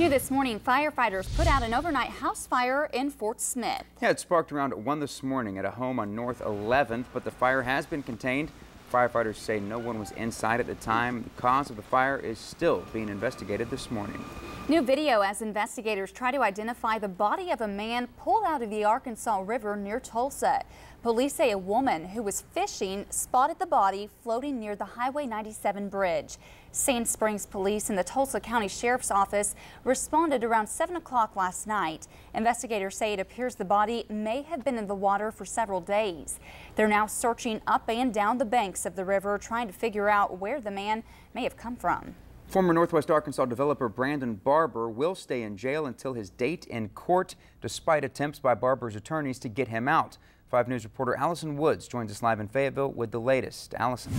New this morning, firefighters put out an overnight house fire in Fort Smith. Yeah, it sparked around 1 this morning at a home on North 11th, but the fire has been contained. Firefighters say no one was inside at the time. The cause of the fire is still being investigated this morning. New video as investigators try to identify the body of a man pulled out of the Arkansas River near Tulsa. Police say a woman who was fishing spotted the body floating near the Highway 97 bridge. Sand Springs Police and the Tulsa County Sheriff's Office responded around 7 o'clock last night. Investigators say it appears the body may have been in the water for several days. They're now searching up and down the banks of the river, trying to figure out where the man may have come from. Former Northwest Arkansas developer Brandon Barber will stay in jail until his date in court, despite attempts by Barber's attorneys to get him out. 5 News reporter Allison Woods joins us live in Fayetteville with the latest. Allison.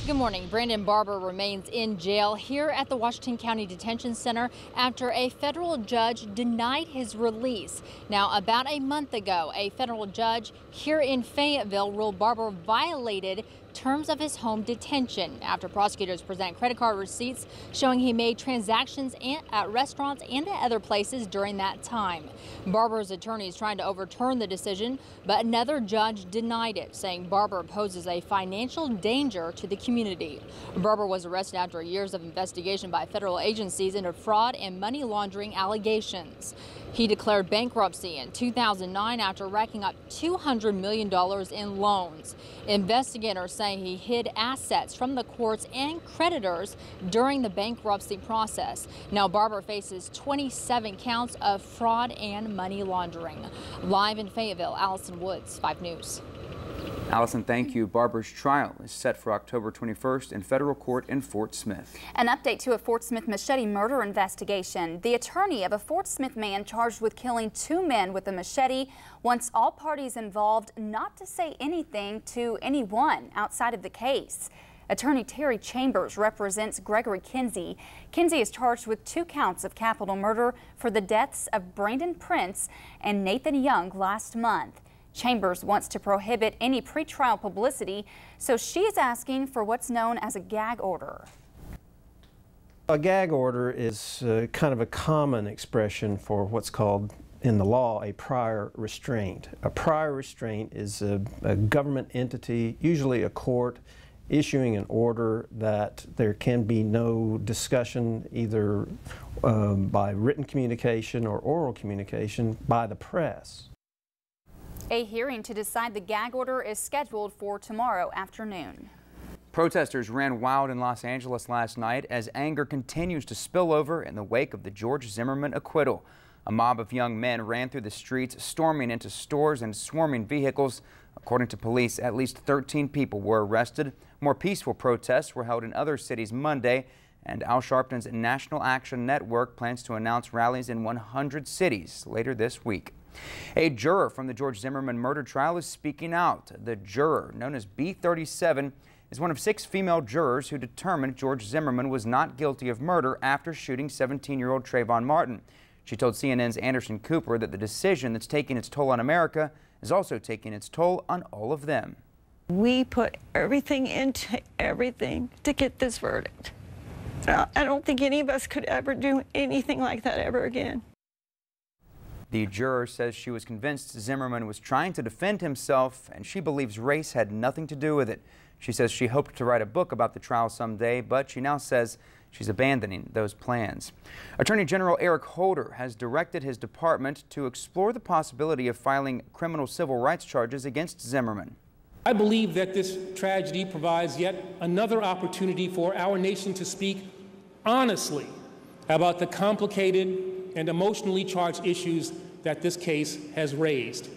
Good morning. Brandon Barber remains in jail here at the Washington County Detention Center after a federal judge denied his release. Now, about a month ago, a federal judge here in Fayetteville ruled Barber violated terms of his home detention after prosecutors present credit card receipts showing he made transactions at restaurants and at other places during that time. Barber's attorney is trying to overturn the decision, but another judge denied it, saying Barber poses a financial danger to the community. Barber was arrested after years of investigation by federal agencies into fraud and money laundering allegations. He declared bankruptcy in 2009 after racking up $200 million in loans. Investigators say he hid assets from the courts and creditors during the bankruptcy process. Now Barber faces 27 counts of fraud and money laundering. Live in Fayetteville, Allison Woods, 5 News. Allison, thank you. Barber's trial is set for October 21st in federal court in Fort Smith. An update to a Fort Smith machete murder investigation. The attorney of a Fort Smith man charged with killing 2 men with a machete wants all parties involved not to say anything to anyone outside of the case. Attorney Terry Chambers represents Gregory Kinsey. Kinsey is charged with 2 counts of capital murder for the deaths of Brandon Prince and Nathan Young last month. Chambers wants to prohibit any pretrial publicity, so she is asking for what's known as a gag order. A gag order is kind of a common expression for what's called in the law a prior restraint. A prior restraint is a government entity, usually a court, issuing an order that there can be no discussion either by written communication or oral communication by the press. A hearing to decide the gag order is scheduled for tomorrow afternoon. Protesters ran wild in Los Angeles last night as anger continues to spill over in the wake of the George Zimmerman acquittal. A mob of young men ran through the streets, storming into stores and swarming vehicles. According to police, at least 13 people were arrested. More peaceful protests were held in other cities Monday, and Al Sharpton's National Action Network plans to announce rallies in 100 cities later this week. A juror from the George Zimmerman murder trial is speaking out. The juror, known as B37, is one of 6 female jurors who determined George Zimmerman was not guilty of murder after shooting 17-year-old Trayvon Martin. She told CNN's Anderson Cooper that the decision that's taking its toll on America is also taking its toll on all of them. We put everything into everything to get this verdict. I don't think any of us could ever do anything like that ever again. The juror says she was convinced Zimmerman was trying to defend himself, and she believes race had nothing to do with it. She says she hoped to write a book about the trial someday, but she now says she's abandoning those plans. Attorney General Eric Holder has directed his department to explore the possibility of filing criminal civil rights charges against Zimmerman. I believe that this tragedy provides yet another opportunity for our nation to speak honestly about the complicated and emotionally charged issues that this case has raised.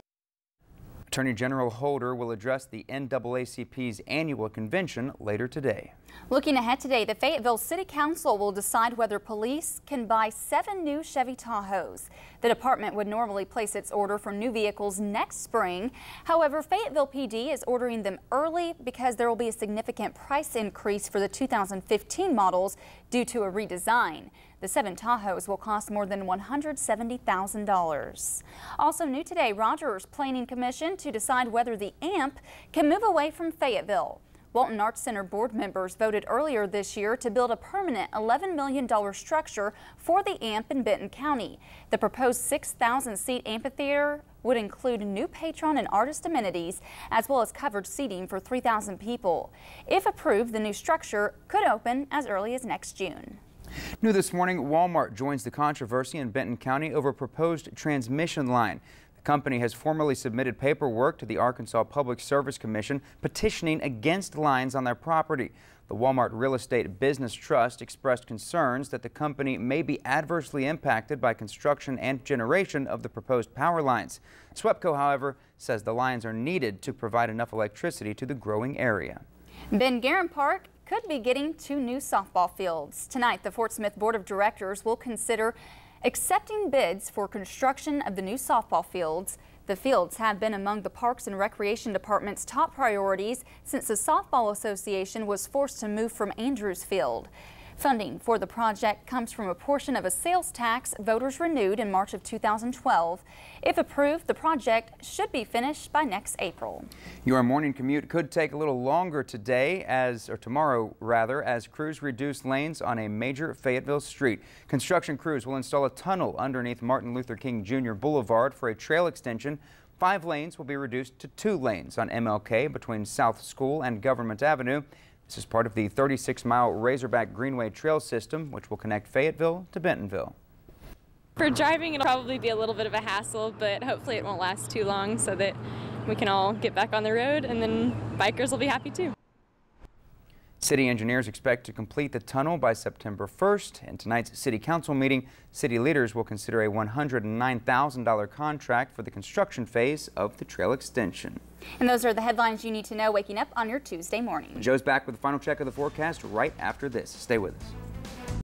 Attorney General Holder will address the NAACP's annual convention later today. Looking ahead today, the Fayetteville City Council will decide whether police can buy 7 new Chevy Tahoes. The department would normally place its order for new vehicles next spring. However, Fayetteville PD is ordering them early because there will be a significant price increase for the 2015 models due to a redesign. The 7 Tahoes will cost more than $170,000. Also new today, Rogers Planning Commission to decide whether the AMP can move away from Fayetteville. Walton Arts Center board members voted earlier this year to build a permanent $11 million structure for the AMP in Benton County. The proposed 6,000-seat amphitheater would include new patron and artist amenities, as well as covered seating for 3,000 people. If approved, the new structure could open as early as next June. New this morning, Walmart joins the controversy in Benton County over a proposed transmission line. The company has formally submitted paperwork to the Arkansas Public Service Commission petitioning against lines on their property. The Walmart Real Estate Business Trust expressed concerns that the company may be adversely impacted by construction and generation of the proposed power lines. SWEPCO, however, says the lines are needed to provide enough electricity to the growing area. Ben Guerin Park could be getting 2 new softball fields. Tonight, the Fort Smith Board of Directors will consider accepting bids for construction of the new softball fields. The fields have been among the Parks and Recreation Department's top priorities since the Softball Association was forced to move from Andrews Field. Funding for the project comes from a portion of a sales tax voters renewed in March of 2012. If approved, the project should be finished by next April. Your morning commute could take a little longer tomorrow as crews reduce lanes on a major Fayetteville street. Construction crews will install a tunnel underneath Martin Luther King Jr. Boulevard for a trail extension. 5 lanes will be reduced to 2 lanes on MLK between South School and Government Avenue. This is part of the 36-mile Razorback Greenway Trail system, which will connect Fayetteville to Bentonville. For driving, it'll probably be a little bit of a hassle, but hopefully it won't last too long so that we can all get back on the road, and then bikers will be happy too. City engineers expect to complete the tunnel by September 1st. In tonight's City Council meeting, city leaders will consider a $109,000 contract for the construction phase of the trail extension. And those are the headlines you need to know waking up on your Tuesday morning. Joe's back with the final check of the forecast right after this. Stay with us.